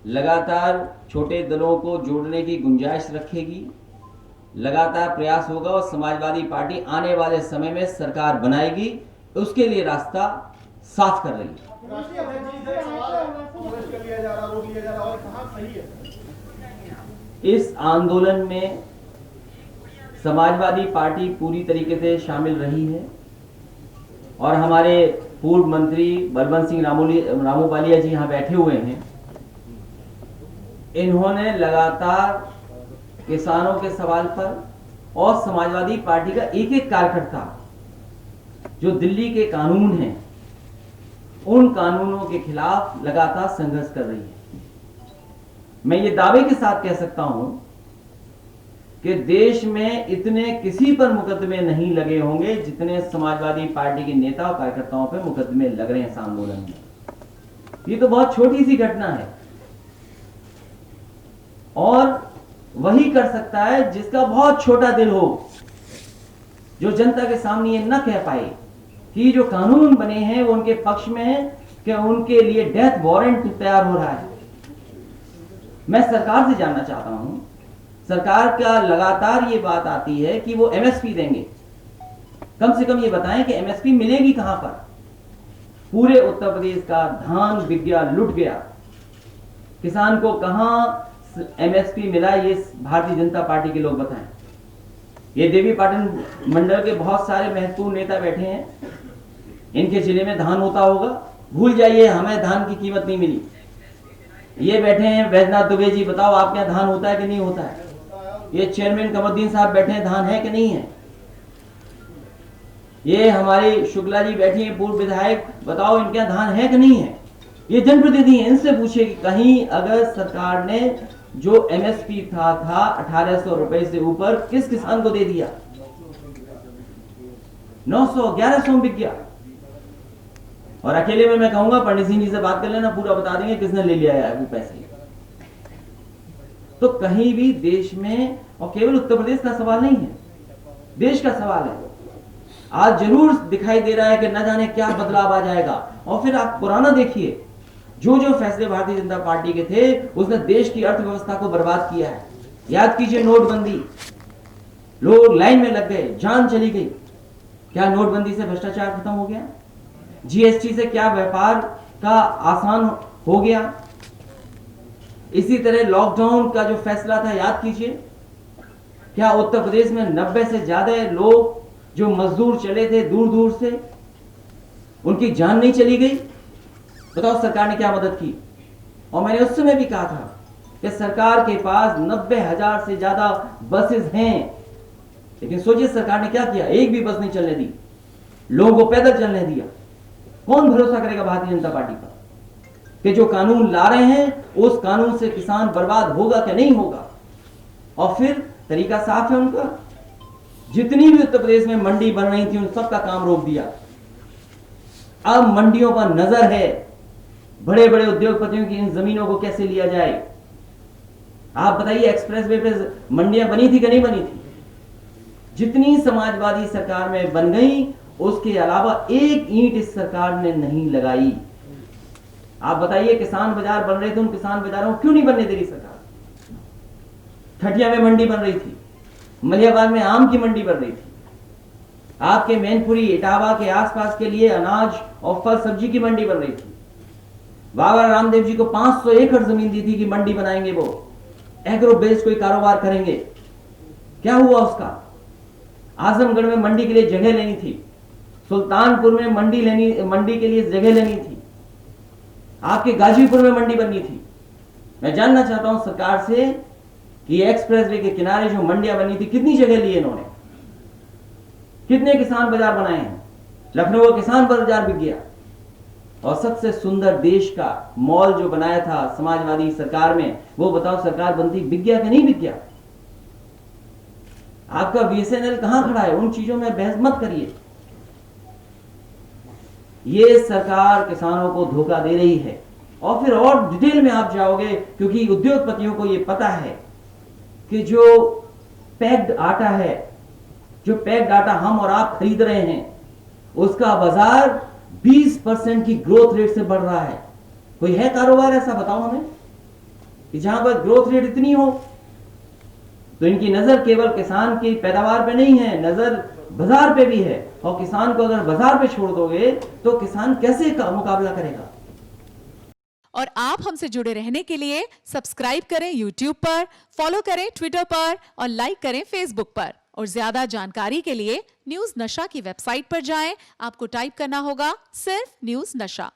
लगातार छोटे दलों को जोड़ने की गुंजाइश रखेगी, लगातार प्रयास होगा और समाजवादी पार्टी आने वाले समय में सरकार बनाएगी, उसके लिए रास्ता साफ कर रही है। इस आंदोलन में समाजवादी पार्टी पूरी तरीके से शामिल रही है और हमारे पूर्व मंत्री बलवंत सिंह रामूपालिया जी यहाँ बैठे हुए हैं। इन्होंने लगातार किसानों के सवाल पर और समाजवादी पार्टी का एक एक कार्यकर्ता जो दिल्ली के कानून हैं उन कानूनों के खिलाफ लगातार संघर्ष कर रही है। मैं ये दावे के साथ कह सकता हूं कि देश में इतने किसी पर मुकदमे नहीं लगे होंगे जितने समाजवादी पार्टी के नेता और कार्यकर्ताओं पर मुकदमे लग रहे हैं इस आंदोलन में। ये तो बहुत छोटी सी घटना है और वही कर सकता है जिसका बहुत छोटा दिल हो, जो जनता के सामने ये न कह पाए कि जो कानून बने हैं वो उनके पक्ष में है कि उनके लिए डेथ वारंट तैयार हो रहा है। मैं सरकार से जानना चाहता हूं, सरकार का लगातार ये बात आती है कि वो एमएसपी देंगे, कम से कम ये बताएं कि एमएसपी मिलेगी कहां पर। पूरे उत्तर प्रदेश का धान बिक गया, लुट गया, किसान को कहां एमएसपी मिला ये भारतीय जनता पार्टी के लोग बताएं। ये देवी पाटन मंडल के बहुत सारे महत्वपूर्ण नेता बैठे हैं, इनके जिले में धान होता होगा, भूल जाइए हमें धान की कीमत नहीं मिली। ये बैठे हैं वैद्यनाथ दुबे जी, बताओ आपके यहाँ धान होता है कि नहीं होता है। ये चेयरमैन कमरुद्दीन साहब बैठे हैं, धान है कि नहीं है। ये हमारी शुक्ला जी बैठी हैं पूर्व विधायक, बताओ इनके यहाँ धान है कि नहीं है। ये जनप्रतिनिधि हैं, इनसे पूछिए कि कहीं अगर सरकार ने जो एमएसपी था 1800 रुपए से ऊपर किस किसान को दे दिया। 900 1100 बिक गया। और अकेले में मैं कहूंगा पंडित सिंह जी से बात कर लेना, पूरा बता देंगे किसने ले लिया है वो पैसे। तो कहीं भी देश में, और केवल उत्तर प्रदेश का सवाल नहीं है, देश का सवाल है। आज जरूर दिखाई दे रहा है कि न जाने क्या बदलाव आ जाएगा। और फिर आप पुराना देखिए, जो जो फैसले भारतीय जनता पार्टी के थे उसने देश की अर्थव्यवस्था को बर्बाद किया है। याद कीजिए नोटबंदी, लोग लाइन में लग गए, जान चली गई। क्या नोटबंदी से भ्रष्टाचार खत्म हो गया? जीएसटी से क्या व्यापार का आसान हो गया? इसी तरह लॉकडाउन का जो फैसला था, याद कीजिए, क्या उत्तर प्रदेश में 90 से ज्यादा लोग जो मजदूर चले थे दूर दूर से, उनकी जान नहीं चली गई? बताओ सरकार ने क्या मदद की। और मैंने उस समय भी कहा था कि सरकार के पास 90,000 से ज्यादा बसेस हैं, लेकिन सोचिए सरकार ने क्या किया, एक भी बस नहीं चलने दी, लोगों को पैदल चलने दिया। कौन भरोसा करेगा भारतीय जनता पार्टी पर कि जो कानून ला रहे हैं उस कानून से किसान बर्बाद होगा कि नहीं होगा। और फिर तरीका साफ है उनका, जितनी भी उत्तर प्रदेश में मंडी बन रही थी उन सबका काम रोक दिया। अब मंडियों पर नजर है, बड़े बड़े उद्योगपतियों की इन जमीनों को कैसे लिया जाए। आप बताइए एक्सप्रेसवे पे मंडियां बनी थी कि नहीं बनी थी? जितनी समाजवादी सरकार में बन गई उसके अलावा एक ईंट इस सरकार ने नहीं लगाई। आप बताइए किसान बाजार बन रहे थे, उन किसान बाजारों को क्यों नहीं बनने दे रही सरकार? ठठिया में मंडी बन रही थी, मलियाबाद में आम की मंडी बन रही थी, आपके मैनपुरी इटावा के आसपास के लिए अनाज और फल सब्जी की मंडी बन रही थी। बाबा रामदेव जी को 500 एकड़ जमीन दी थी कि मंडी बनाएंगे, वो एग्रो बेस्ड कोई कारोबार करेंगे। क्या हुआ उसका? आजमगढ़ में मंडी के लिए जगह लेनी थी, सुल्तानपुर में मंडी के लिए जगह लेनी थी, आपके गाजीपुर में मंडी बननी थी। मैं जानना चाहता हूं सरकार से कि एक्सप्रेसवे के किनारे जो मंडियां बनी थी कितनी जगह ली इन्होंने, कितने किसान बाजार बनाए हैं? लखनऊ का किसान बाजार बिक गया। और सबसे सुंदर देश का मॉल जो बनाया था समाजवादी सरकार में, वो बताओ सरकार बनती बिक गया कि नहीं बिक गया? आपका बीएसएनएल कहां खड़ा है? उन चीजों में बहस मत करिए। ये सरकार किसानों को धोखा दे रही है। और फिर और डिटेल में आप जाओगे, क्योंकि उद्योगपतियों को यह पता है कि जो पैक्ड आटा है, जो पैक्ड आटा हम और आप खरीद रहे हैं, उसका बाजार 20% की ग्रोथ रेट से बढ़ रहा है। कोई है कारोबार ऐसा? बताओ हमें। कि जहां पर ग्रोथ रेट इतनी हो, तो इनकी नजर केवल किसान की पैदावार पे नहीं है, नजर बाजार पे भी है। और किसान को अगर बाजार पे छोड़ दोगे तो किसान कैसे मुकाबला करेगा। और आप हमसे जुड़े रहने के लिए सब्सक्राइब करें YouTube पर, फॉलो करें ट्विटर पर और लाइक करें Facebook पर। और ज्यादा जानकारी के लिए न्यूज नशा की वेबसाइट पर जाएं। आपको टाइप करना होगा सिर्फ न्यूज नशा।